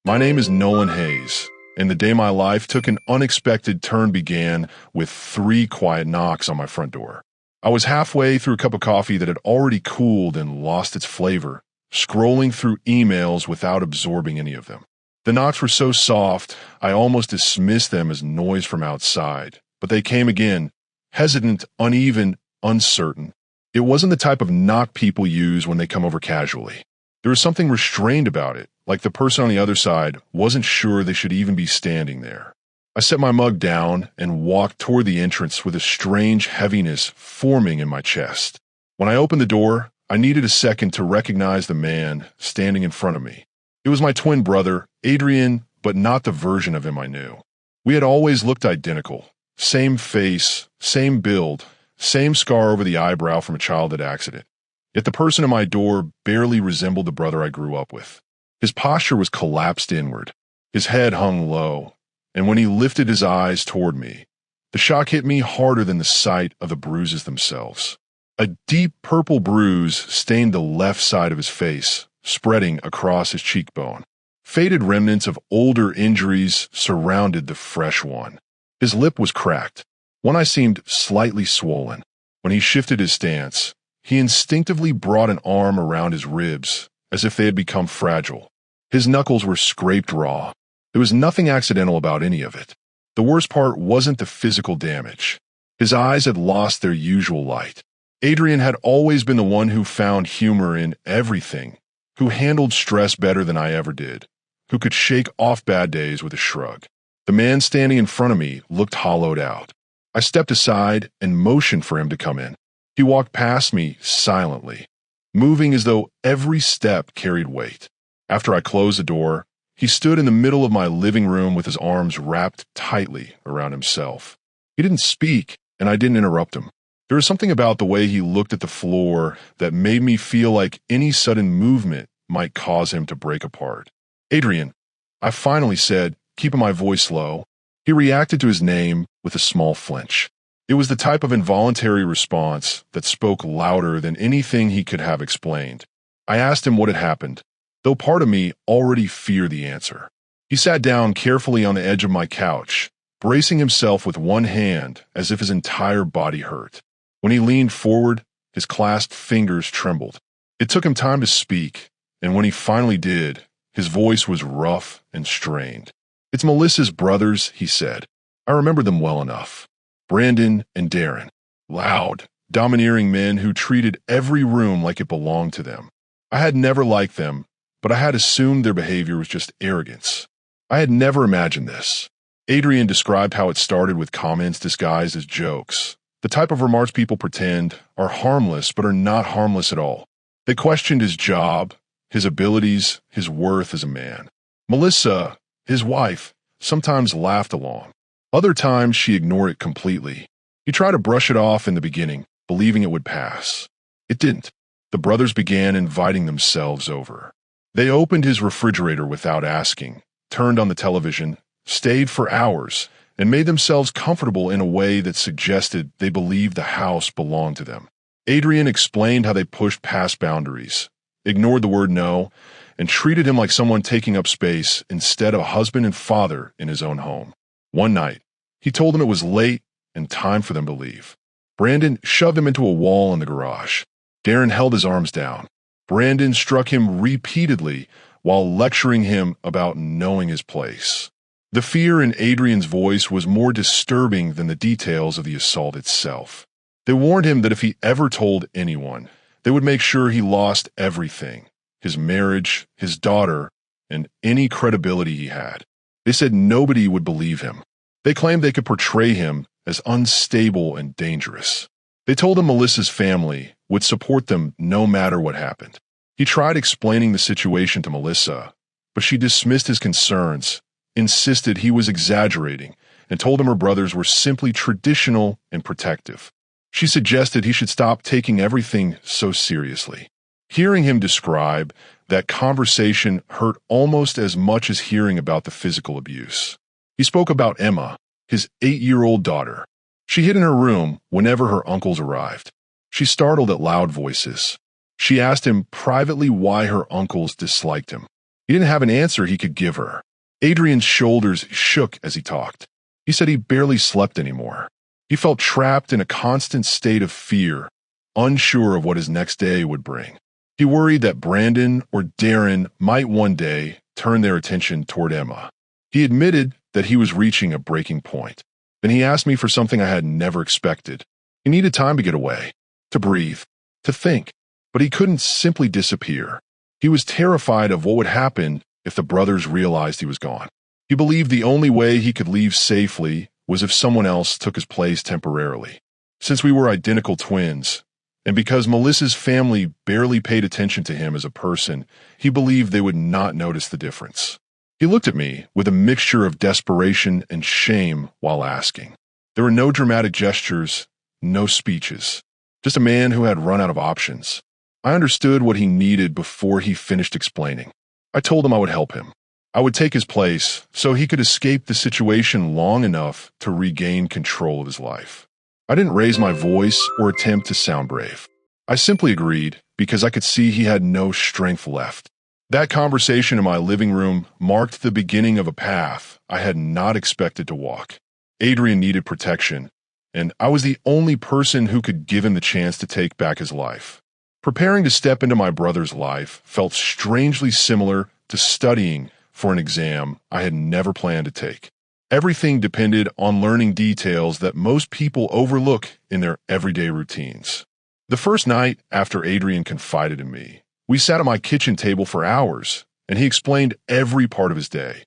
My name is Nolan Hayes, and the day my life took an unexpected turn began with 3 quiet knocks on my front door. I was halfway through a cup of coffee that had already cooled and lost its flavor, scrolling through emails without absorbing any of them. The knocks were so soft, I almost dismissed them as noise from outside, but they came again, hesitant, uneven, uncertain. It wasn't the type of knock people use when they come over casually. There was something restrained about it, like the person on the other side wasn't sure they should even be standing there. I set my mug down and walked toward the entrance with a strange heaviness forming in my chest. When I opened the door, I needed a second to recognize the man standing in front of me. It was my twin brother, Adrian, but not the version of him I knew. We had always looked identical. Same face, same build, same scar over the eyebrow from a childhood accident. Yet the person at my door barely resembled the brother I grew up with. His posture was collapsed inward. His head hung low, and when he lifted his eyes toward me, the shock hit me harder than the sight of the bruises themselves. A deep purple bruise stained the left side of his face, spreading across his cheekbone. Faded remnants of older injuries surrounded the fresh one. His lip was cracked. One eye seemed slightly swollen. When he shifted his stance, he instinctively brought an arm around his ribs, as if they had become fragile. His knuckles were scraped raw. There was nothing accidental about any of it. The worst part wasn't the physical damage. His eyes had lost their usual light. Adrian had always been the one who found humor in everything, who handled stress better than I ever did, who could shake off bad days with a shrug. The man standing in front of me looked hollowed out. I stepped aside and motioned for him to come in. He walked past me silently, moving as though every step carried weight. After I closed the door, he stood in the middle of my living room with his arms wrapped tightly around himself. He didn't speak, and I didn't interrupt him. There was something about the way he looked at the floor that made me feel like any sudden movement might cause him to break apart. "Adrian," I finally said, keeping my voice low. He reacted to his name with a small flinch. It was the type of involuntary response that spoke louder than anything he could have explained. I asked him what had happened, though part of me already feared the answer. He sat down carefully on the edge of my couch, bracing himself with one hand as if his entire body hurt. When he leaned forward, his clasped fingers trembled. It took him time to speak, and when he finally did, his voice was rough and strained. "It's Melissa's brothers," he said. "I remember them well enough. Brandon and Darren. Loud, domineering men who treated every room like it belonged to them. I had never liked them, but I had assumed their behavior was just arrogance. I had never imagined this." Adrian described how it started with comments disguised as jokes, the type of remarks people pretend are harmless but are not harmless at all. They questioned his job, his abilities, his worth as a man. Melissa, his wife, sometimes laughed along. Other times she ignored it completely. He tried to brush it off in the beginning, believing it would pass. It didn't. The brothers began inviting themselves over. They opened his refrigerator without asking, turned on the television, stayed for hours, and made themselves comfortable in a way that suggested they believed the house belonged to them. Adrian explained how they pushed past boundaries, ignored the word no, and treated him like someone taking up space instead of a husband and father in his own home. One night, he told them it was late and time for them to leave. Brandon shoved him into a wall in the garage. Darren held his arms down. Brandon struck him repeatedly while lecturing him about knowing his place. The fear in Adrian's voice was more disturbing than the details of the assault itself. They warned him that if he ever told anyone, they would make sure he lost everything: his marriage, his daughter, and any credibility he had. They said nobody would believe him. They claimed they could portray him as unstable and dangerous. They told him Melissa's family would support them no matter what happened. He tried explaining the situation to Melissa, but she dismissed his concerns, insisted he was exaggerating, and told him her brothers were simply traditional and protective. She suggested he should stop taking everything so seriously. Hearing him describe that conversation hurt almost as much as hearing about the physical abuse. He spoke about Emma, his 8-year-old daughter. She hid in her room whenever her uncles arrived. She startled at loud voices. She asked him privately why her uncles disliked him. He didn't have an answer he could give her. Adrian's shoulders shook as he talked. He said he barely slept anymore. He felt trapped in a constant state of fear, unsure of what his next day would bring. He worried that Brandon or Darren might one day turn their attention toward Emma. He admitted that he was reaching a breaking point. Then he asked me for something I had never expected. He needed time to get away, to breathe, to think, but he couldn't simply disappear. He was terrified of what would happen if the brothers realized he was gone. He believed the only way he could leave safely was if someone else took his place temporarily. Since we were identical twins, and because Melissa's family barely paid attention to him as a person, he believed they would not notice the difference. He looked at me with a mixture of desperation and shame while asking. There were no dramatic gestures, no speeches, just a man who had run out of options. I understood what he needed before he finished explaining. I told him I would help him. I would take his place so he could escape the situation long enough to regain control of his life. I didn't raise my voice or attempt to sound brave. I simply agreed because I could see he had no strength left. That conversation in my living room marked the beginning of a path I had not expected to walk. Adrian needed protection, and I was the only person who could give him the chance to take back his life. Preparing to step into my brother's life felt strangely similar to studying for an exam I had never planned to take. Everything depended on learning details that most people overlook in their everyday routines. The first night after Adrian confided in me, we sat at my kitchen table for hours, and he explained every part of his day.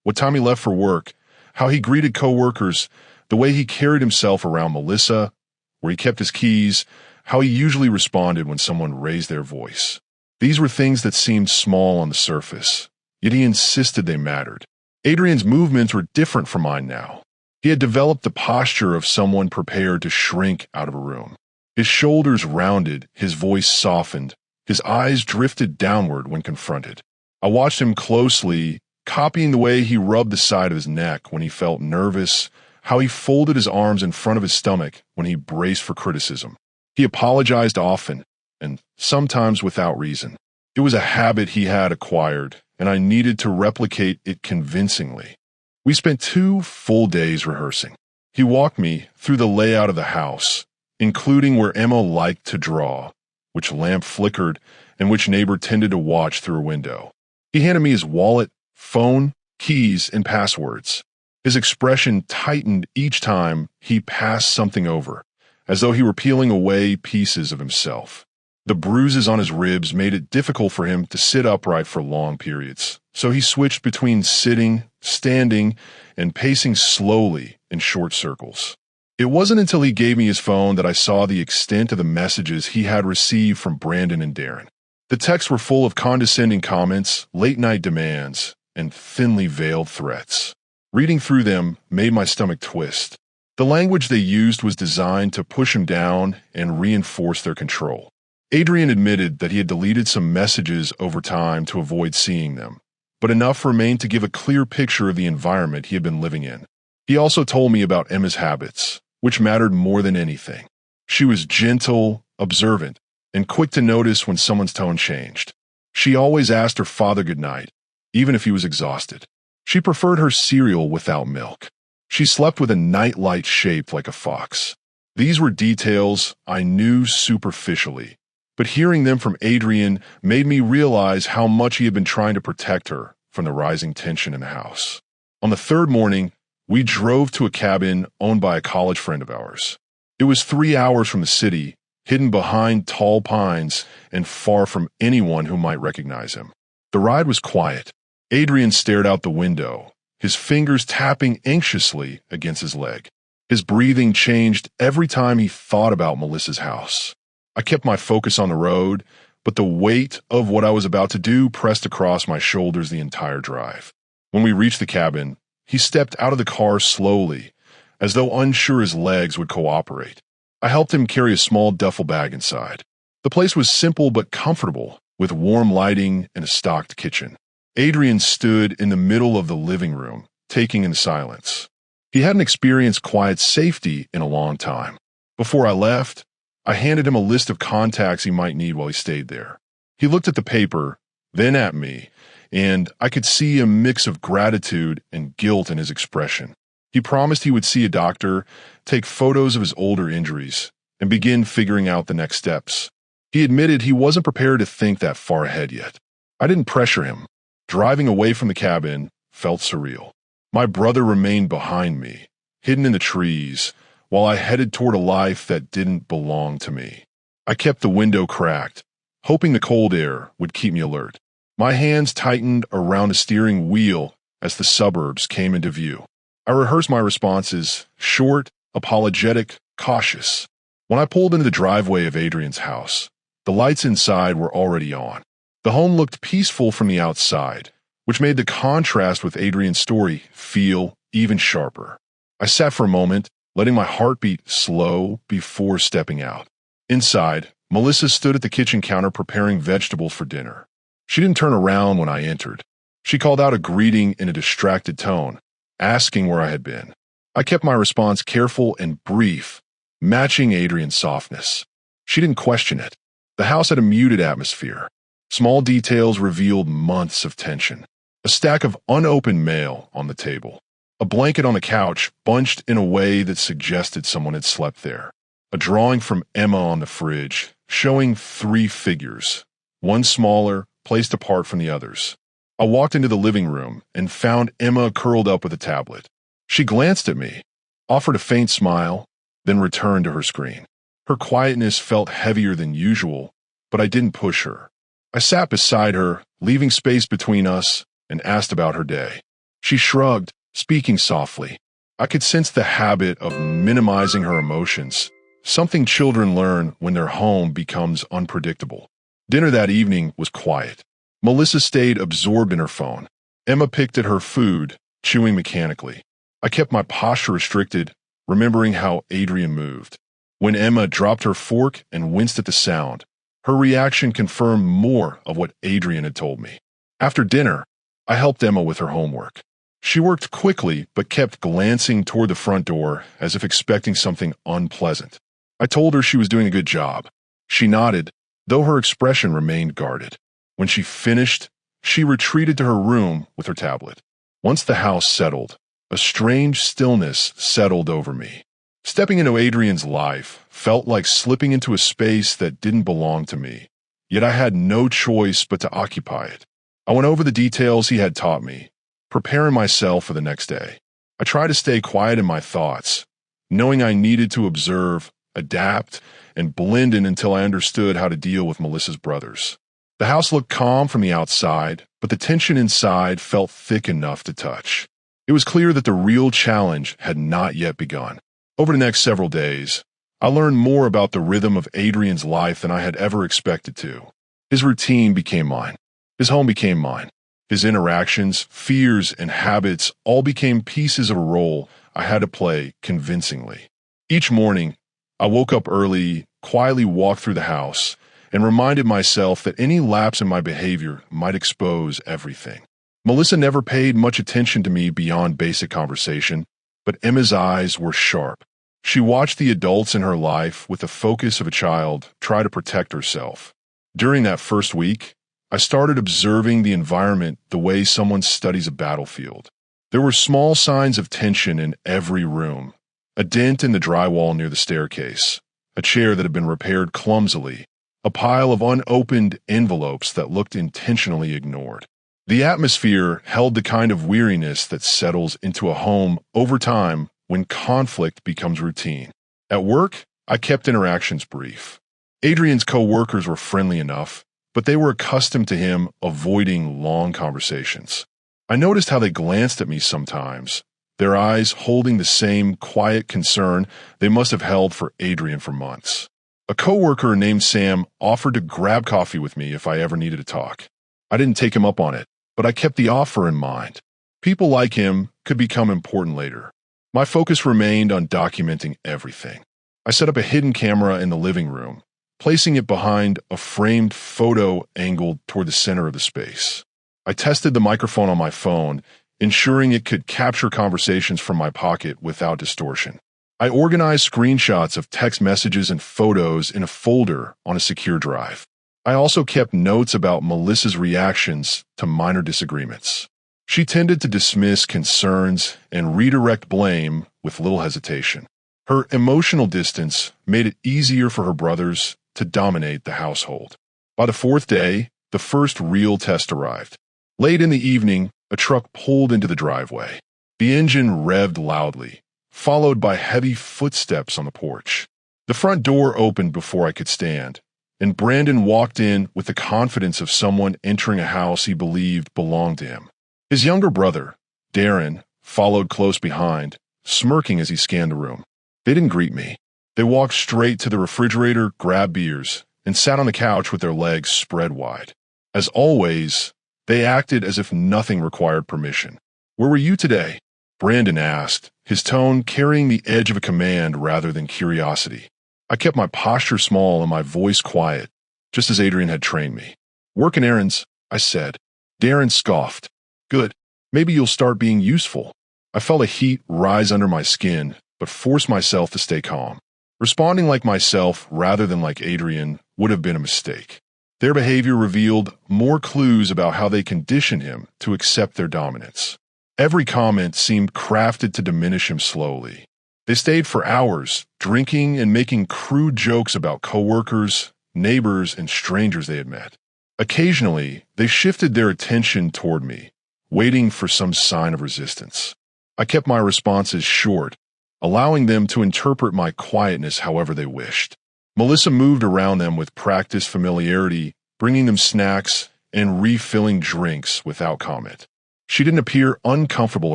What time he left for work, how he greeted coworkers, the way he carried himself around Melissa, where he kept his keys, how he usually responded when someone raised their voice. These were things that seemed small on the surface, yet he insisted they mattered. Adrian's movements were different from mine now. He had developed the posture of someone prepared to shrink out of a room. His shoulders rounded, his voice softened, his eyes drifted downward when confronted. I watched him closely, copying the way he rubbed the side of his neck when he felt nervous, how he folded his arms in front of his stomach when he braced for criticism. He apologized often, and sometimes without reason. It was a habit he had acquired, and I needed to replicate it convincingly. We spent 2 full days rehearsing. He walked me through the layout of the house, including where Emma liked to draw, which lamp flickered, and which neighbor tended to watch through a window. He handed me his wallet, phone, keys, and passwords. His expression tightened each time he passed something over, as though he were peeling away pieces of himself. The bruises on his ribs made it difficult for him to sit upright for long periods, so he switched between sitting, standing, and pacing slowly in short circles. It wasn't until he gave me his phone that I saw the extent of the messages he had received from Brandon and Darren. The texts were full of condescending comments, late-night demands, and thinly veiled threats. Reading through them made my stomach twist. The language they used was designed to push him down and reinforce their control. Adrian admitted that he had deleted some messages over time to avoid seeing them, but enough remained to give a clear picture of the environment he had been living in. He also told me about Emma's habits, which mattered more than anything. She was gentle, observant, and quick to notice when someone's tone changed. She always asked her father goodnight, even if he was exhausted. She preferred her cereal without milk. She slept with a nightlight shaped like a fox. These were details I knew superficially, but hearing them from Adrian made me realize how much he had been trying to protect her from the rising tension in the house. On the 3rd morning, we drove to a cabin owned by a college friend of ours. It was 3 hours from the city, hidden behind tall pines and far from anyone who might recognize him. The ride was quiet. Adrian stared out the window, his fingers tapping anxiously against his leg. His breathing changed every time he thought about Melissa's house. I kept my focus on the road, but the weight of what I was about to do pressed across my shoulders the entire drive. When we reached the cabin, he stepped out of the car slowly, as though unsure his legs would cooperate. I helped him carry a small duffel bag inside. The place was simple but comfortable, with warm lighting and a stocked kitchen. Adrian stood in the middle of the living room, taking in silence. He hadn't experienced quiet safety in a long time. Before I left, I handed him a list of contacts he might need while he stayed there. He looked at the paper, then at me, and I could see a mix of gratitude and guilt in his expression. He promised he would see a doctor, take photos of his older injuries, and begin figuring out the next steps. He admitted he wasn't prepared to think that far ahead yet. I didn't pressure him. Driving away from the cabin felt surreal. My brother remained behind me, hidden in the trees, while I headed toward a life that didn't belong to me. I kept the window cracked, hoping the cold air would keep me alert. My hands tightened around the steering wheel as the suburbs came into view. I rehearsed my responses, short, apologetic, cautious. When I pulled into the driveway of Adrian's house, the lights inside were already on. The home looked peaceful from the outside, which made the contrast with Adrian's story feel even sharper. I sat for a moment, letting my heartbeat slow before stepping out. Inside, Melissa stood at the kitchen counter preparing vegetables for dinner. She didn't turn around when I entered. She called out a greeting in a distracted tone, asking where I had been. I kept my response careful and brief, matching Adrian's softness. She didn't question it. The house had a muted atmosphere. Small details revealed months of tension. A stack of unopened mail on the table. A blanket on the couch bunched in a way that suggested someone had slept there. A drawing from Emma on the fridge, showing 3 figures, one smaller, placed apart from the others. I walked into the living room and found Emma curled up with a tablet. She glanced at me, offered a faint smile, then returned to her screen. Her quietness felt heavier than usual, but I didn't push her. I sat beside her, leaving space between us, and asked about her day. She shrugged, speaking softly. I could sense the habit of minimizing her emotions, something children learn when their home becomes unpredictable. Dinner that evening was quiet. Melissa stayed absorbed in her phone. Emma picked at her food, chewing mechanically. I kept my posture restricted, remembering how Adrian moved. When Emma dropped her fork and winced at the sound, her reaction confirmed more of what Adrian had told me. After dinner, I helped Emma with her homework. She worked quickly but kept glancing toward the front door as if expecting something unpleasant. I told her she was doing a good job. She nodded, though her expression remained guarded. When she finished, she retreated to her room with her tablet. Once the house settled, a strange stillness settled over me. Stepping into Adrian's life felt like slipping into a space that didn't belong to me, yet I had no choice but to occupy it. I went over the details he had taught me, preparing myself for the next day. I tried to stay quiet in my thoughts, knowing I needed to observe, adapt, and blend in until I understood how to deal with Melissa's brothers. The house looked calm from the outside, but the tension inside felt thick enough to touch. It was clear that the real challenge had not yet begun. Over the next several days, I learned more about the rhythm of Adrian's life than I had ever expected to. His routine became mine. His home became mine. His interactions, fears, and habits all became pieces of a role I had to play convincingly. Each morning, I woke up early, quietly walked through the house, and reminded myself that any lapse in my behavior might expose everything. Melissa never paid much attention to me beyond basic conversation, but Emma's eyes were sharp. She watched the adults in her life with the focus of a child try to protect herself. During that first week, I started observing the environment the way someone studies a battlefield. There were small signs of tension in every room. A dent in the drywall near the staircase, a chair that had been repaired clumsily, a pile of unopened envelopes that looked intentionally ignored. The atmosphere held the kind of weariness that settles into a home over time when conflict becomes routine. At work, I kept interactions brief. Adrian's co-workers were friendly enough, but they were accustomed to him avoiding long conversations. I noticed how they glanced at me sometimes, their eyes holding the same quiet concern they must have held for Adrian for months. A co-worker named Sam offered to grab coffee with me if I ever needed to talk. I didn't take him up on it, but I kept the offer in mind. People like him could become important later. My focus remained on documenting everything. I set up a hidden camera in the living room, placing it behind a framed photo angled toward the center of the space. I tested the microphone on my phone, ensuring it could capture conversations from my pocket without distortion. I organized screenshots of text messages and photos in a folder on a secure drive. I also kept notes about Melissa's reactions to minor disagreements. She tended to dismiss concerns and redirect blame with little hesitation. Her emotional distance made it easier for her brothers to dominate the household. By the fourth day, the first real test arrived. Late in the evening, a truck pulled into the driveway. The engine revved loudly, followed by heavy footsteps on the porch. The front door opened before I could stand, and Brandon walked in with the confidence of someone entering a house he believed belonged to him. His younger brother, Darren, followed close behind, smirking as he scanned the room. They didn't greet me. They walked straight to the refrigerator, grabbed beers, and sat on the couch with their legs spread wide. As always, they acted as if nothing required permission. "Where were you today?" Brandon asked, his tone carrying the edge of a command rather than curiosity. I kept my posture small and my voice quiet, just as Adrian had trained me. "Working errands," I said. Darren scoffed. "Good. Maybe you'll start being useful." I felt a heat rise under my skin, but forced myself to stay calm. Responding like myself rather than like Adrian would have been a mistake. Their behavior revealed more clues about how they conditioned him to accept their dominance. Every comment seemed crafted to diminish him slowly. They stayed for hours, drinking and making crude jokes about coworkers, neighbors, and strangers they had met. Occasionally, they shifted their attention toward me, waiting for some sign of resistance. I kept my responses short, allowing them to interpret my quietness however they wished. Melissa moved around them with practiced familiarity, bringing them snacks and refilling drinks without comment. She didn't appear uncomfortable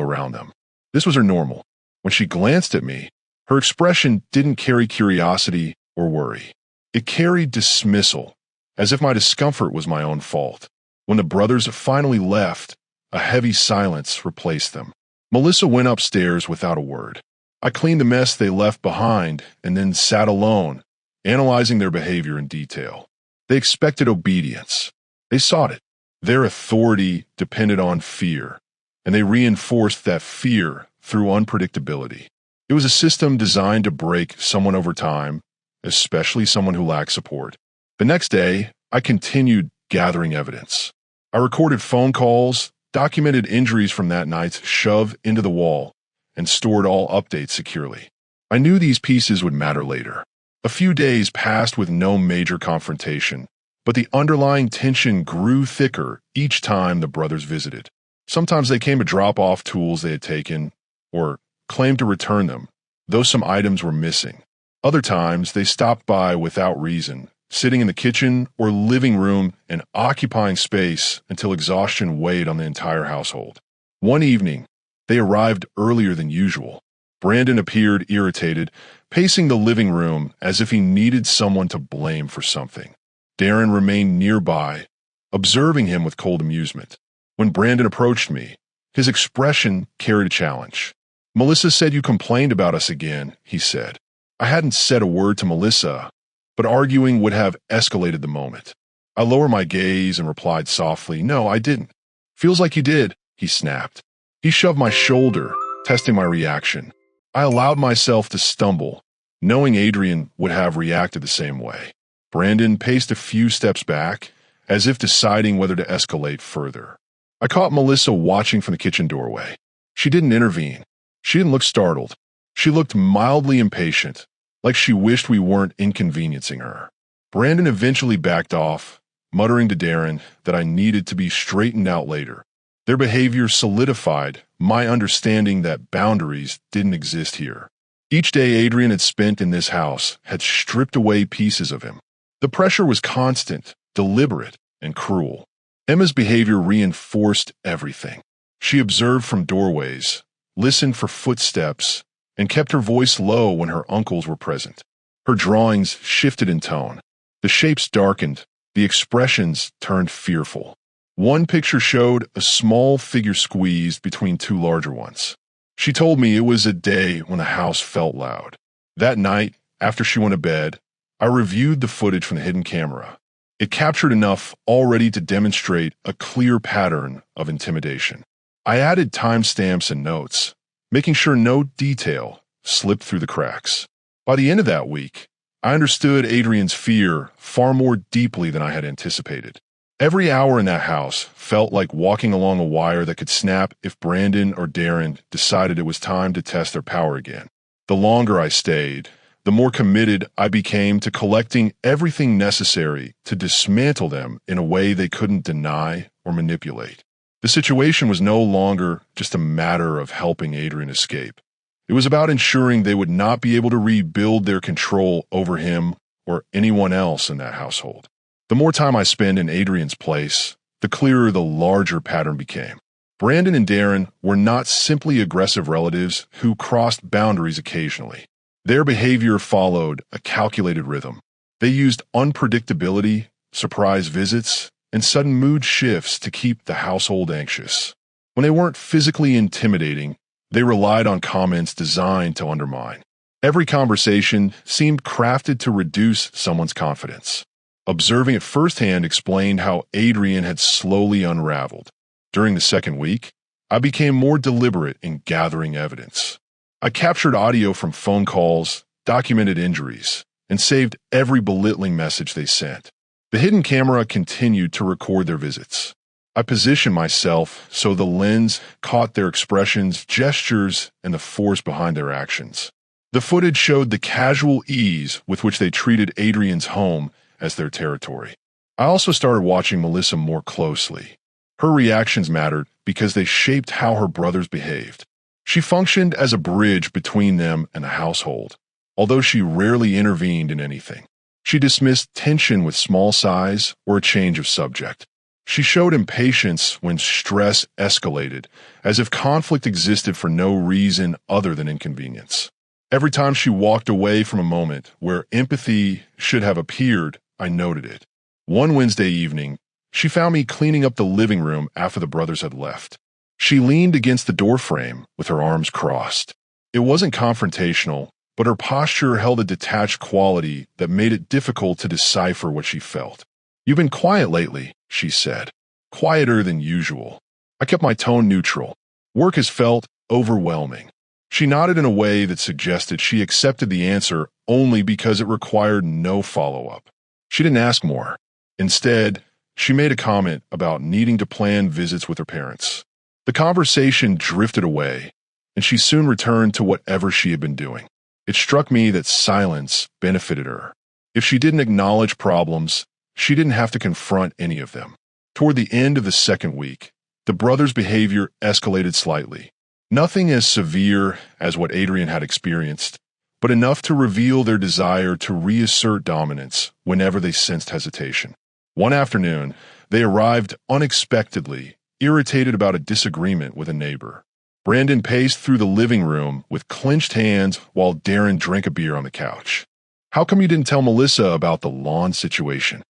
around them. This was her normal. When she glanced at me, her expression didn't carry curiosity or worry. It carried dismissal, as if my discomfort was my own fault. When the brothers finally left, a heavy silence replaced them. Melissa went upstairs without a word. I cleaned the mess they left behind and then sat alone, analyzing their behavior in detail. They expected obedience. They sought it. Their authority depended on fear, and they reinforced that fear through unpredictability. It was a system designed to break someone over time, especially someone who lacked support. The next day, I continued gathering evidence. I recorded phone calls, documented injuries from that night's shove into the wall, and stored all updates securely. I knew these pieces would matter later. A few days passed with no major confrontation, but the underlying tension grew thicker each time the brothers visited. Sometimes they came to drop off tools they had taken, or claimed to return them, though some items were missing. Other times, they stopped by without reason, sitting in the kitchen or living room and occupying space until exhaustion weighed on the entire household. One evening, they arrived earlier than usual. Brandon appeared irritated, pacing the living room as if he needed someone to blame for something. Darren remained nearby, observing him with cold amusement. When Brandon approached me, his expression carried a challenge. "Melissa said you complained about us again," he said. I hadn't said a word to Melissa, but arguing would have escalated the moment. I lowered my gaze and replied softly, "No, I didn't." "Feels like you did," he snapped. He shoved my shoulder, testing my reaction. I allowed myself to stumble, knowing Adrian would have reacted the same way. Brandon paced a few steps back, as if deciding whether to escalate further. I caught Melissa watching from the kitchen doorway. She didn't intervene. She didn't look startled. She looked mildly impatient, like she wished we weren't inconveniencing her. Brandon eventually backed off, muttering to Darren that I needed to be straightened out later. Their behavior solidified my understanding that boundaries didn't exist here. Each day Adrian had spent in this house had stripped away pieces of him. The pressure was constant, deliberate, and cruel. Emma's behavior reinforced everything. She observed from doorways, listened for footsteps, and kept her voice low when her uncles were present. Her drawings shifted in tone. The shapes darkened, the expressions turned fearful. One picture showed a small figure squeezed between two larger ones. She told me it was a day when the house felt loud. That night, after she went to bed, I reviewed the footage from the hidden camera. It captured enough already to demonstrate a clear pattern of intimidation. I added timestamps and notes, making sure no detail slipped through the cracks. By the end of that week, I understood Adrian's fear far more deeply than I had anticipated. Every hour in that house felt like walking along a wire that could snap if Brandon or Darren decided it was time to test their power again. The longer I stayed, the more committed I became to collecting everything necessary to dismantle them in a way they couldn't deny or manipulate. The situation was no longer just a matter of helping Adrian escape. It was about ensuring they would not be able to rebuild their control over him or anyone else in that household. The more time I spent in Adrian's place, the clearer the larger pattern became. Brandon and Darren were not simply aggressive relatives who crossed boundaries occasionally. Their behavior followed a calculated rhythm. They used unpredictability, surprise visits, and sudden mood shifts to keep the household anxious. When they weren't physically intimidating, they relied on comments designed to undermine. Every conversation seemed crafted to reduce someone's confidence. Observing it firsthand explained how Adrian had slowly unraveled. During the second week, I became more deliberate in gathering evidence. I captured audio from phone calls, documented injuries, and saved every belittling message they sent. The hidden camera continued to record their visits. I positioned myself so the lens caught their expressions, gestures, and the force behind their actions. The footage showed the casual ease with which they treated Adrian's home as their territory. I also started watching Melissa more closely. Her reactions mattered because they shaped how her brothers behaved. She functioned as a bridge between them and the household, although she rarely intervened in anything. She dismissed tension with small sighs or a change of subject. She showed impatience when stress escalated, as if conflict existed for no reason other than inconvenience. Every time she walked away from a moment where empathy should have appeared, I noted it. One Wednesday evening, she found me cleaning up the living room after the brothers had left. She leaned against the doorframe with her arms crossed. It wasn't confrontational, but her posture held a detached quality that made it difficult to decipher what she felt. "You've been quiet lately," she said. "Quieter than usual." I kept my tone neutral. Work has felt overwhelming. She nodded in a way that suggested she accepted the answer only because it required no follow-up. She didn't ask more. Instead, she made a comment about needing to plan visits with her parents. The conversation drifted away, and she soon returned to whatever she had been doing. It struck me that silence benefited her. If she didn't acknowledge problems, she didn't have to confront any of them. Toward the end of the second week, the brothers' behavior escalated slightly. Nothing as severe as what Adrian had experienced, but enough to reveal their desire to reassert dominance whenever they sensed hesitation. One afternoon, they arrived unexpectedly, irritated about a disagreement with a neighbor. Brandon paced through the living room with clenched hands while Darren drank a beer on the couch. "How come you didn't tell Melissa about the lawn situation?"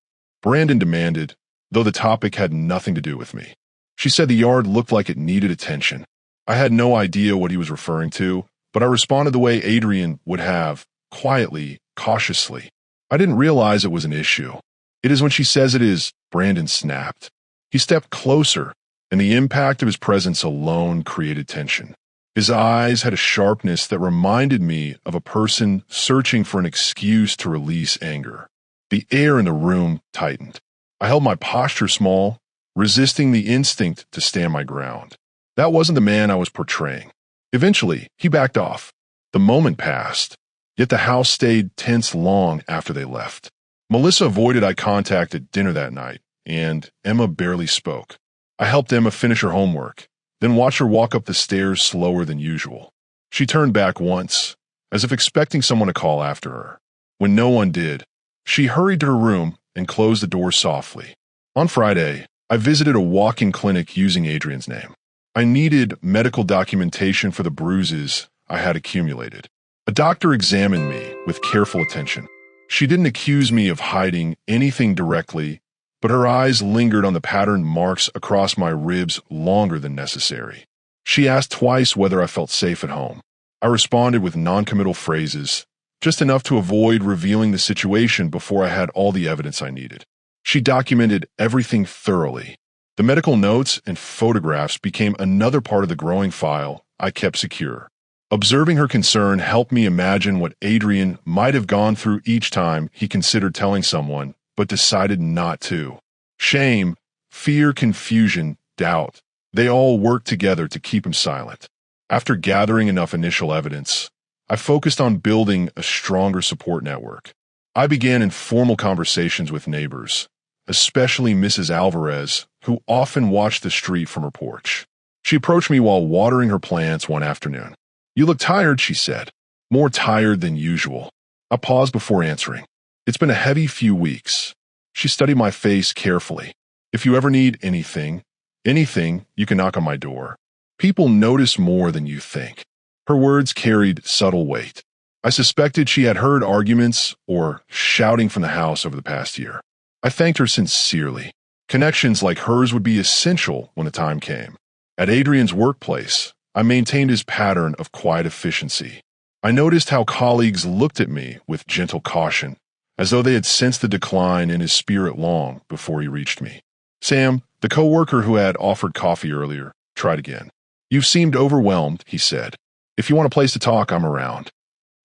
Brandon demanded, though the topic had nothing to do with me. She said the yard looked like it needed attention. I had no idea what he was referring to, but I responded the way Adrian would have, quietly, cautiously. "I didn't realize it was an issue." "It is when she says it is," Brandon snapped. He stepped closer, and the impact of his presence alone created tension. His eyes had a sharpness that reminded me of a person searching for an excuse to release anger. The air in the room tightened. I held my posture small, resisting the instinct to stand my ground. That wasn't the man I was portraying. Eventually, he backed off. The moment passed, yet the house stayed tense long after they left. Melissa avoided eye contact at dinner that night, and Emma barely spoke. I helped Emma finish her homework, then watched her walk up the stairs slower than usual. She turned back once, as if expecting someone to call after her. When no one did, she hurried to her room and closed the door softly. On Friday, I visited a walk-in clinic using Adrian's name. I needed medical documentation for the bruises I had accumulated. A doctor examined me with careful attention. She didn't accuse me of hiding anything directly, but her eyes lingered on the patterned marks across my ribs longer than necessary. She asked twice whether I felt safe at home. I responded with noncommittal phrases, just enough to avoid revealing the situation before I had all the evidence I needed. She documented everything thoroughly. The medical notes and photographs became another part of the growing file I kept secure. Observing her concern helped me imagine what Adrian might have gone through each time he considered telling someone, but decided not to. Shame, fear, confusion, doubt. They all worked together to keep him silent. After gathering enough initial evidence, I focused on building a stronger support network. I began informal conversations with neighbors, especially Mrs. Alvarez, who often watched the street from her porch. She approached me while watering her plants one afternoon. "You look tired," she said. "More tired than usual." I paused before answering. "It's been a heavy few weeks." She studied my face carefully. "If you ever need anything, you can knock on my door. People notice more than you think." Her words carried subtle weight. I suspected she had heard arguments or shouting from the house over the past year. I thanked her sincerely. Connections like hers would be essential when the time came. At Adrian's workplace, I maintained his pattern of quiet efficiency. I noticed how colleagues looked at me with gentle caution, as though they had sensed the decline in his spirit long before he reached me. Sam, the coworker who had offered coffee earlier, tried again. "You've seemed overwhelmed," he said. "If you want a place to talk, I'm around."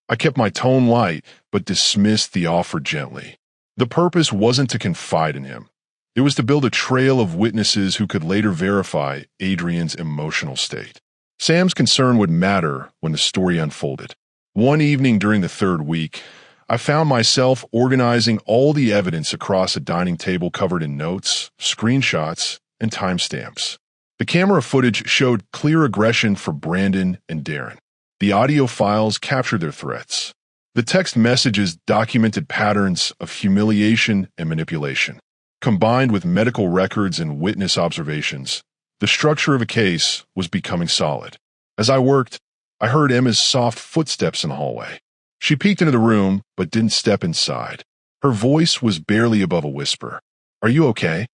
I kept my tone light, but dismissed the offer gently. The purpose wasn't to confide in him. It was to build a trail of witnesses who could later verify Adrian's emotional state. Sam's concern would matter when the story unfolded. One evening during the third week, I found myself organizing all the evidence across a dining table covered in notes, screenshots, and timestamps. The camera footage showed clear aggression for Brandon and Darren. The audio files captured their threats. The text messages documented patterns of humiliation and manipulation. Combined with medical records and witness observations, the structure of a case was becoming solid. As I worked, I heard Emma's soft footsteps in the hallway. She peeked into the room, but didn't step inside. Her voice was barely above a whisper. "Are you okay?"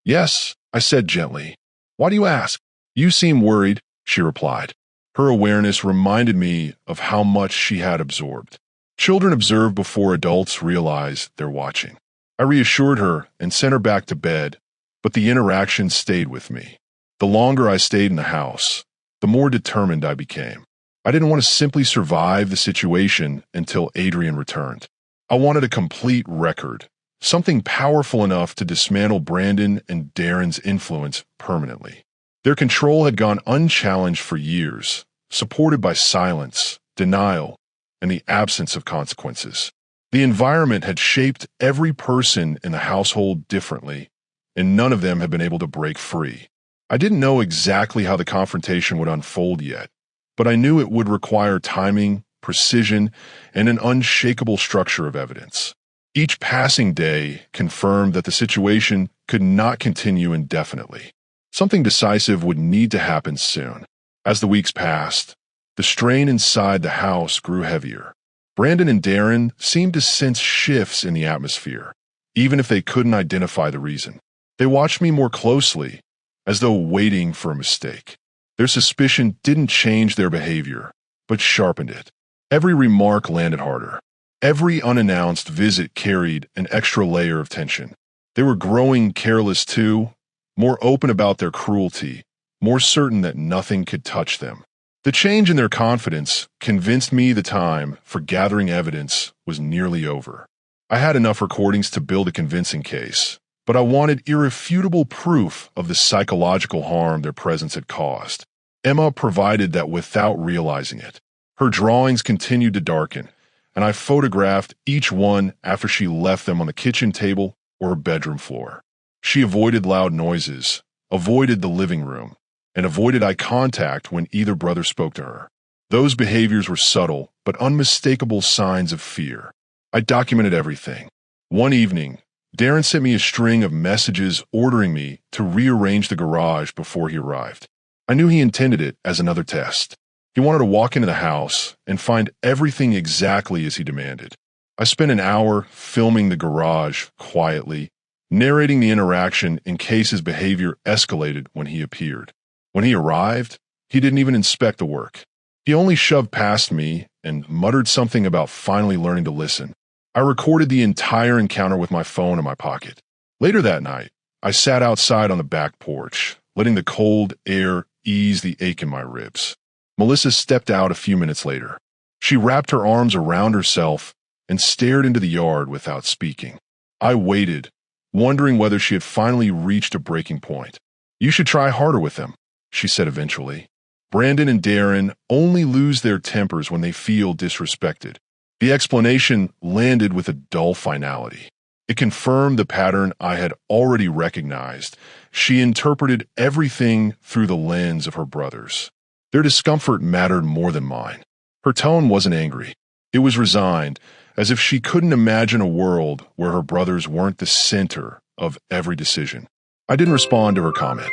"Yes," I said gently. "Why do you ask?" "You seem worried," she replied. Her awareness reminded me of how much she had absorbed. Children observe before adults realize they're watching. I reassured her and sent her back to bed, but the interaction stayed with me. The longer I stayed in the house, the more determined I became. I didn't want to simply survive the situation until Adrian returned. I wanted a complete record, something powerful enough to dismantle Brandon and Darren's influence permanently. Their control had gone unchallenged for years, supported by silence, denial, and the absence of consequences. The environment had shaped every person in the household differently, and none of them had been able to break free. I didn't know exactly how the confrontation would unfold yet, but I knew it would require timing, precision, and an unshakable structure of evidence. Each passing day confirmed that the situation could not continue indefinitely. Something decisive would need to happen soon. As the weeks passed, the strain inside the house grew heavier. Brandon and Darren seemed to sense shifts in the atmosphere, even if they couldn't identify the reason. They watched me more closely, as though waiting for a mistake. Their suspicion didn't change their behavior, but sharpened it. Every remark landed harder. Every unannounced visit carried an extra layer of tension. They were growing careless too, more open about their cruelty, more certain that nothing could touch them. The change in their confidence convinced me the time for gathering evidence was nearly over. I had enough recordings to build a convincing case, but I wanted irrefutable proof of the psychological harm their presence had caused. Emma provided that without realizing it. Her drawings continued to darken, and I photographed each one after she left them on the kitchen table or bedroom floor. She avoided loud noises, avoided the living room, and avoided eye contact when either brother spoke to her. Those behaviors were subtle but unmistakable signs of fear. I documented everything. One evening, Darren sent me a string of messages ordering me to rearrange the garage before he arrived. I knew he intended it as another test. He wanted to walk into the house and find everything exactly as he demanded. I spent an hour filming the garage quietly, narrating the interaction in case his behavior escalated when he appeared. When he arrived, he didn't even inspect the work. He only shoved past me and muttered something about finally learning to listen. I recorded the entire encounter with my phone in my pocket. Later that night, I sat outside on the back porch, letting the cold air ease the ache in my ribs. Melissa stepped out a few minutes later. She wrapped her arms around herself and stared into the yard without speaking. I waited, wondering whether she had finally reached a breaking point. "You should try harder with them," she said eventually. "Brandon and Darren only lose their tempers when they feel disrespected." The explanation landed with a dull finality. It confirmed the pattern I had already recognized. She interpreted everything through the lens of her brothers. Their discomfort mattered more than mine. Her tone wasn't angry. It was resigned, as if she couldn't imagine a world where her brothers weren't the center of every decision. I didn't respond to her comment.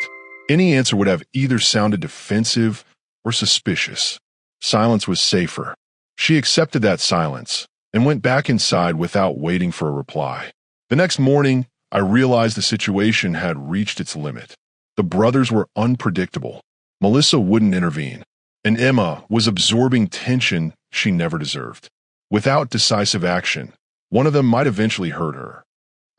Any answer would have either sounded defensive or suspicious. Silence was safer. She accepted that silence and went back inside without waiting for a reply. The next morning, I realized the situation had reached its limit. The brothers were unpredictable. Melissa wouldn't intervene, and Emma was absorbing tension she never deserved. Without decisive action, one of them might eventually hurt her.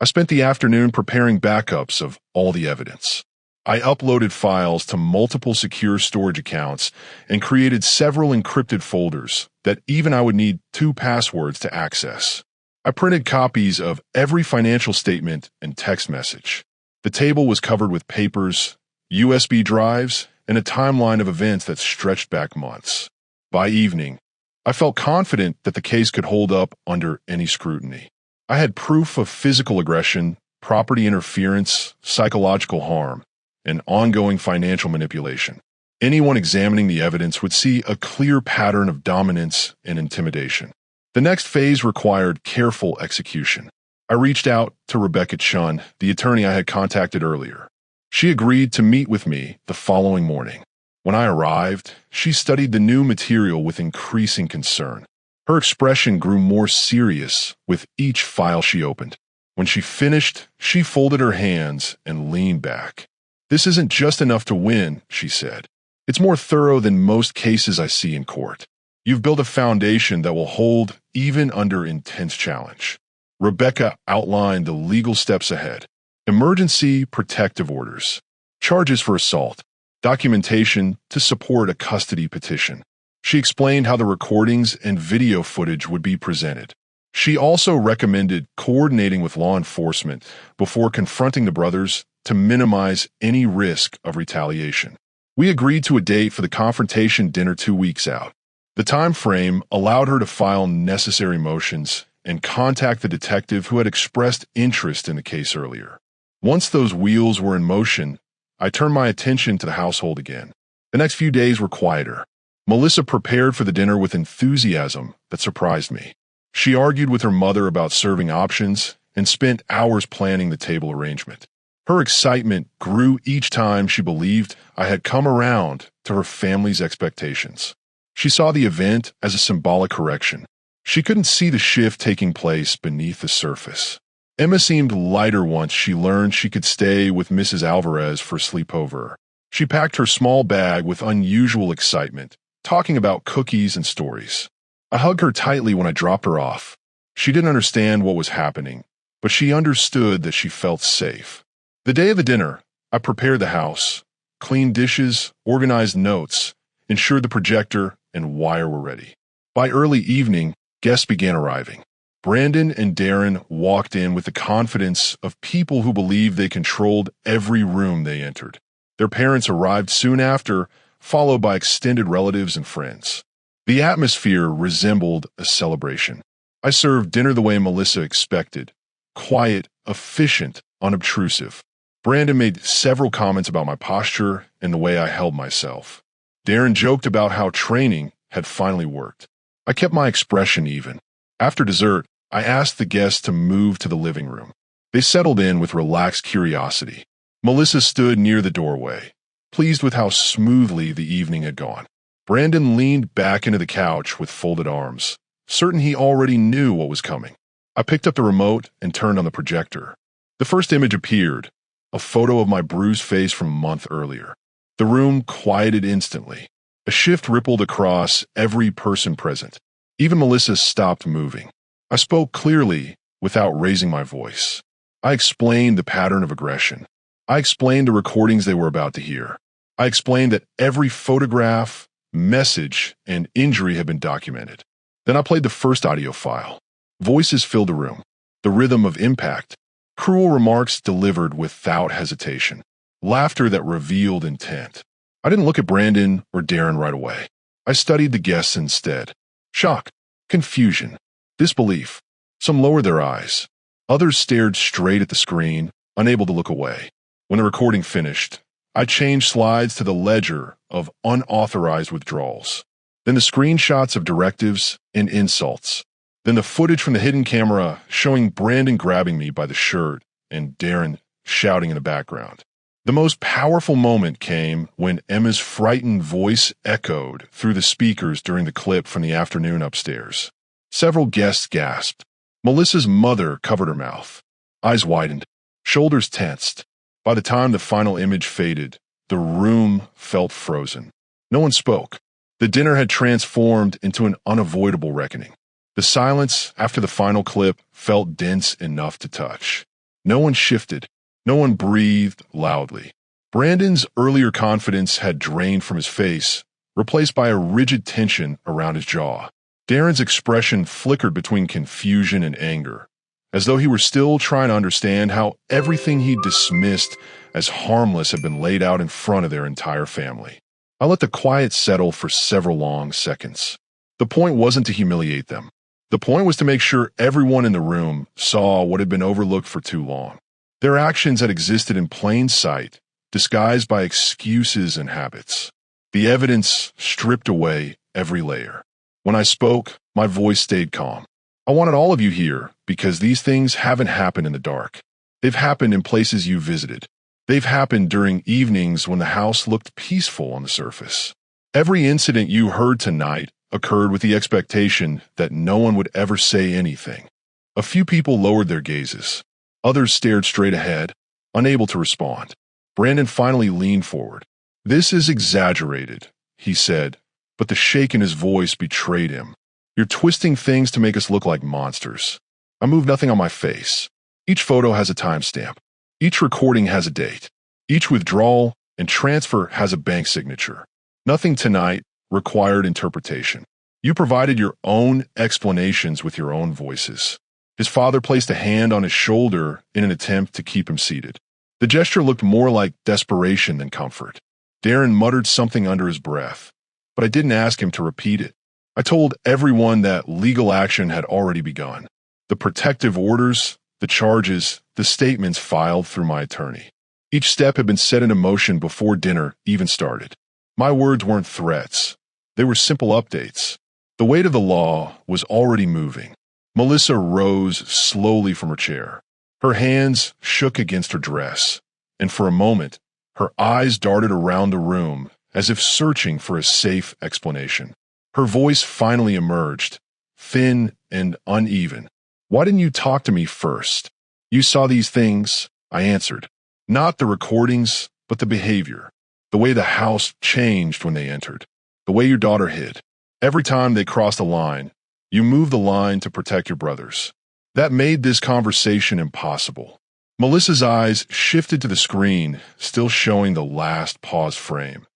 I spent the afternoon preparing backups of all the evidence. I uploaded files to multiple secure storage accounts and created several encrypted folders that even I would need 2 passwords to access. I printed copies of every financial statement and text message. The table was covered with papers, USB drives, and a timeline of events that stretched back months. By evening, I felt confident that the case could hold up under any scrutiny. I had proof of physical aggression, property interference, psychological harm, and ongoing financial manipulation. Anyone examining the evidence would see a clear pattern of dominance and intimidation. The next phase required careful execution. I reached out to Rebecca Chun, the attorney I had contacted earlier. She agreed to meet with me the following morning. When I arrived, she studied the new material with increasing concern. Her expression grew more serious with each file she opened. When she finished, she folded her hands and leaned back. "This isn't just enough to win," she said. "It's more thorough than most cases I see in court. You've built a foundation that will hold even under intense challenge." Rebecca outlined the legal steps ahead: emergency protective orders, charges for assault, documentation to support a custody petition. She explained how the recordings and video footage would be presented. She also recommended coordinating with law enforcement before confronting the brothers to minimize any risk of retaliation. We agreed to a date for the confrontation dinner 2 weeks out. The time frame allowed her to file necessary motions and contact the detective who had expressed interest in the case earlier. Once those wheels were in motion, I turned my attention to the household again. The next few days were quieter. Melissa prepared for the dinner with enthusiasm that surprised me. She argued with her mother about serving options and spent hours planning the table arrangement. Her excitement grew each time she believed I had come around to her family's expectations. She saw the event as a symbolic correction. She couldn't see the shift taking place beneath the surface. Emma seemed lighter once she learned she could stay with Mrs. Alvarez for sleepover. She packed her small bag with unusual excitement, talking about cookies and stories. I hugged her tightly when I dropped her off. She didn't understand what was happening, but she understood that she felt safe. The day of the dinner, I prepared the house, cleaned dishes, organized notes, ensured the projector and wire were ready. By early evening, guests began arriving. Brandon and Darren walked in with the confidence of people who believed they controlled every room they entered. Their parents arrived soon after, followed by extended relatives and friends. The atmosphere resembled a celebration. I served dinner the way Melissa expected: quiet, efficient, unobtrusive. Brandon made several comments about my posture and the way I held myself. Darren joked about how training had finally worked. I kept my expression even. After dessert, I asked the guests to move to the living room. They settled in with relaxed curiosity. Melissa stood near the doorway, pleased with how smoothly the evening had gone. Brandon leaned back into the couch with folded arms, certain he already knew what was coming. I picked up the remote and turned on the projector. The first image appeared, a photo of my bruised face from a month earlier. The room quieted instantly. A shift rippled across every person present. Even Melissa stopped moving. I spoke clearly without raising my voice. I explained the pattern of aggression. I explained the recordings they were about to hear. I explained that every photograph, message, and injury had been documented. Then I played the first audio file. Voices filled the room. The rhythm of impact. Cruel remarks delivered without hesitation. Laughter that revealed intent. I didn't look at Brandon or Darren right away. I studied the guests instead. Shock, confusion, disbelief. Some lowered their eyes. Others stared straight at the screen, unable to look away. When the recording finished, I changed slides to the ledger of unauthorized withdrawals. Then the screenshots of directives and insults. Then the footage from the hidden camera showing Brandon grabbing me by the shirt and Darren shouting in the background. The most powerful moment came when Emma's frightened voice echoed through the speakers during the clip from the afternoon upstairs. Several guests gasped. Melissa's mother covered her mouth. Eyes widened, shoulders tensed. By the time the final image faded, the room felt frozen. No one spoke. The dinner had transformed into an unavoidable reckoning. The silence after the final clip felt dense enough to touch. No one shifted. No one breathed loudly. Brandon's earlier confidence had drained from his face, replaced by a rigid tension around his jaw. Darren's expression flickered between confusion and anger, as though he were still trying to understand how everything he dismissed as harmless had been laid out in front of their entire family. I let the quiet settle for several long seconds. The point wasn't to humiliate them. The point was to make sure everyone in the room saw what had been overlooked for too long. Their actions had existed in plain sight, disguised by excuses and habits. The evidence stripped away every layer. When I spoke, my voice stayed calm. I wanted all of you here because these things haven't happened in the dark. They've happened in places you visited. They've happened during evenings when the house looked peaceful on the surface. Every incident you heard tonight occurred with the expectation that no one would ever say anything. A few people lowered their gazes. Others stared straight ahead, unable to respond. Brandon finally leaned forward. "This is exaggerated," he said, but the shake in his voice betrayed him. "You're twisting things to make us look like monsters." I moved nothing on my face. Each photo has a timestamp. Each recording has a date. Each withdrawal and transfer has a bank signature. Nothing tonight required interpretation. You provided your own explanations with your own voices. His father placed a hand on his shoulder in an attempt to keep him seated. The gesture looked more like desperation than comfort. Darren muttered something under his breath, but I didn't ask him to repeat it. I told everyone that legal action had already begun. The protective orders, the charges, the statements filed through my attorney. Each step had been set into motion before dinner even started. My words weren't threats. They were simple updates. The weight of the law was already moving. Melissa rose slowly from her chair. Her hands shook against her dress, and for a moment, her eyes darted around the room as if searching for a safe explanation. Her voice finally emerged, thin and uneven. "Why didn't you talk to me first? You saw these things," I answered. "Not the recordings, but the behavior. The way the house changed when they entered. The way your daughter hid. Every time they crossed a line, you moved the line to protect your brothers. That made this conversation impossible." Melissa's eyes shifted to the screen, still showing the last pause frame.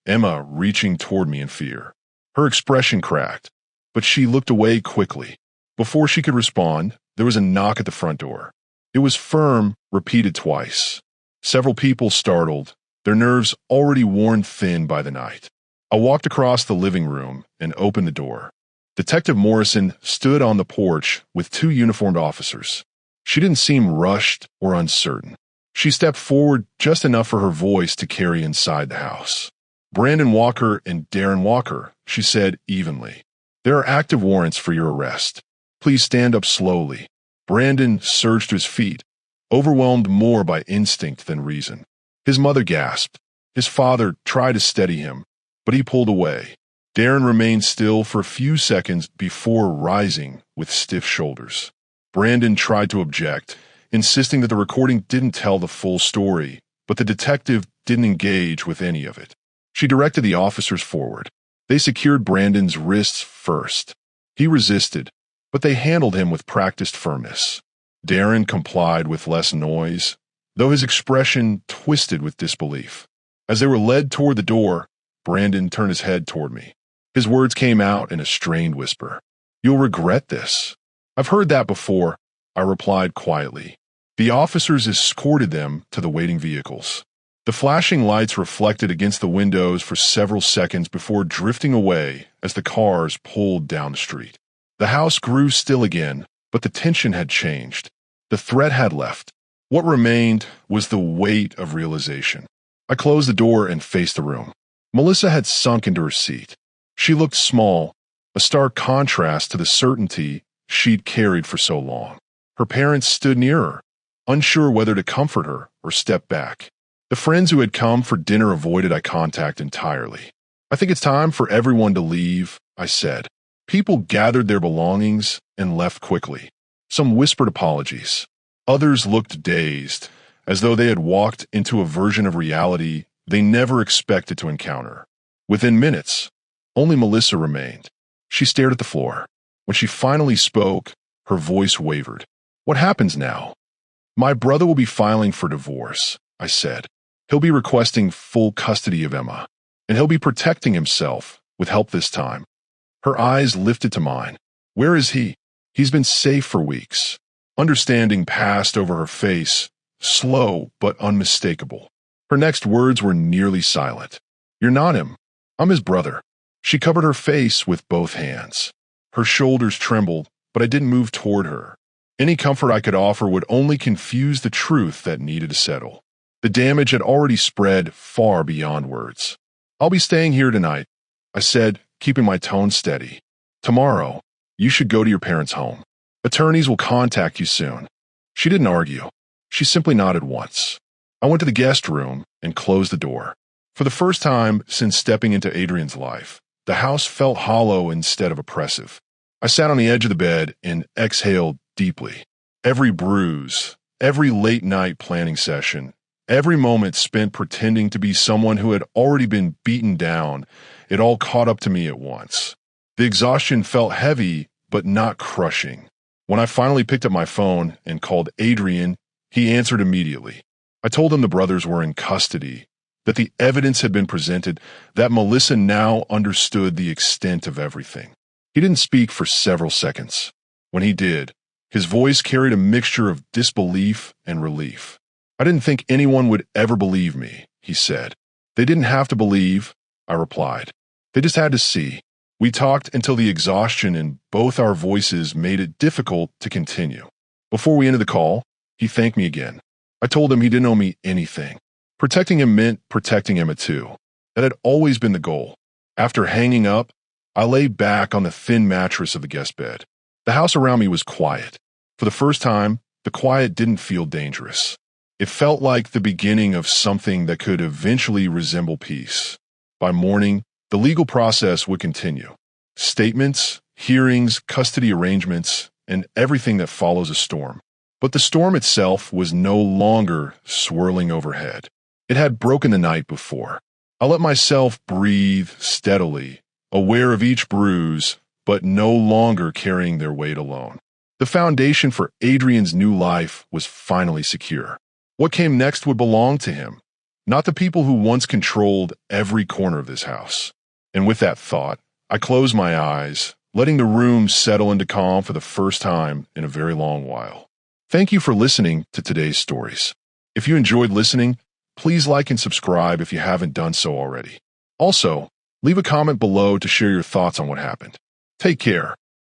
Emma reaching toward me in fear. Her expression cracked, but she looked away quickly. Before she could respond, there was a knock at the front door. It was firm, repeated twice. Several people startled, their nerves already worn thin by the night. I walked across the living room and opened the door. Detective Morrison stood on the porch with two uniformed officers. She didn't seem rushed or uncertain. She stepped forward just enough for her voice to carry inside the house. "Brandon Walker and Darren Walker," she said evenly. "There are active warrants for your arrest. Please stand up slowly." Brandon surged to his feet, overwhelmed more by instinct than reason. His mother gasped. His father tried to steady him, but he pulled away. Darren remained still for a few seconds before rising with stiff shoulders. Brandon tried to object, insisting that the recording didn't tell the full story, but the detective didn't engage with any of it. She directed the officers forward. They secured Brandon's wrists first. He resisted, but they handled him with practiced firmness. Darren complied with less noise, though his expression twisted with disbelief. As they were led toward the door, Brandon turned his head toward me. His words came out in a strained whisper. "You'll regret this." "I've heard that before," I replied quietly. The officers escorted them to the waiting vehicles. The flashing lights reflected against the windows for several seconds before drifting away as the cars pulled down the street. The house grew still again, but the tension had changed. The threat had left. What remained was the weight of realization. I closed the door and faced the room. Melissa had sunk into her seat. She looked small, a stark contrast to the certainty she'd carried for so long. Her parents stood near her, unsure whether to comfort her or step back. The friends who had come for dinner avoided eye contact entirely. "I think it's time for everyone to leave," I said. People gathered their belongings and left quickly. Some whispered apologies. Others looked dazed, as though they had walked into a version of reality they never expected to encounter. Within minutes, only Melissa remained. She stared at the floor. When she finally spoke, her voice wavered. "What happens now?" "My brother will be filing for divorce," I said. "He'll be requesting full custody of Emma, and he'll be protecting himself with help this time." Her eyes lifted to mine. "Where is he?" "He's been safe for weeks." Understanding passed over her face, slow but unmistakable. Her next words were nearly silent. "You're not him. I'm his brother." She covered her face with both hands. Her shoulders trembled, but I didn't move toward her. Any comfort I could offer would only confuse the truth that needed to settle. The damage had already spread far beyond words. "I'll be staying here tonight," I said, keeping my tone steady. "Tomorrow, you should go to your parents' home. Attorneys will contact you soon." She didn't argue. She simply nodded once. I went to the guest room and closed the door. For the first time since stepping into Adrian's life, the house felt hollow instead of oppressive. I sat on the edge of the bed and exhaled deeply. Every bruise, every late-night planning session, every moment spent pretending to be someone who had already been beaten down, it all caught up to me at once. The exhaustion felt heavy, but not crushing. When I finally picked up my phone and called Adrian, he answered immediately. I told him the brothers were in custody, that the evidence had been presented, that Melissa now understood the extent of everything. He didn't speak for several seconds. When he did, his voice carried a mixture of disbelief and relief. "I didn't think anyone would ever believe me," he said. "They didn't have to believe," I replied. "They just had to see." We talked until the exhaustion in both our voices made it difficult to continue. Before we ended the call, he thanked me again. I told him he didn't owe me anything. Protecting him meant protecting Emma too. That had always been the goal. After hanging up, I lay back on the thin mattress of the guest bed. The house around me was quiet. For the first time, the quiet didn't feel dangerous. It felt like the beginning of something that could eventually resemble peace. By morning, the legal process would continue. Statements, hearings, custody arrangements, and everything that follows a storm. But the storm itself was no longer swirling overhead. It had broken the night before. I let myself breathe steadily, aware of each bruise, but no longer carrying their weight alone. The foundation for Adrian's new life was finally secure. What came next would belong to him, not the people who once controlled every corner of this house. And with that thought, I closed my eyes, letting the room settle into calm for the first time in a very long while. Thank you for listening to today's stories. If you enjoyed listening, please like and subscribe if you haven't done so already. Also, leave a comment below to share your thoughts on what happened. Take care.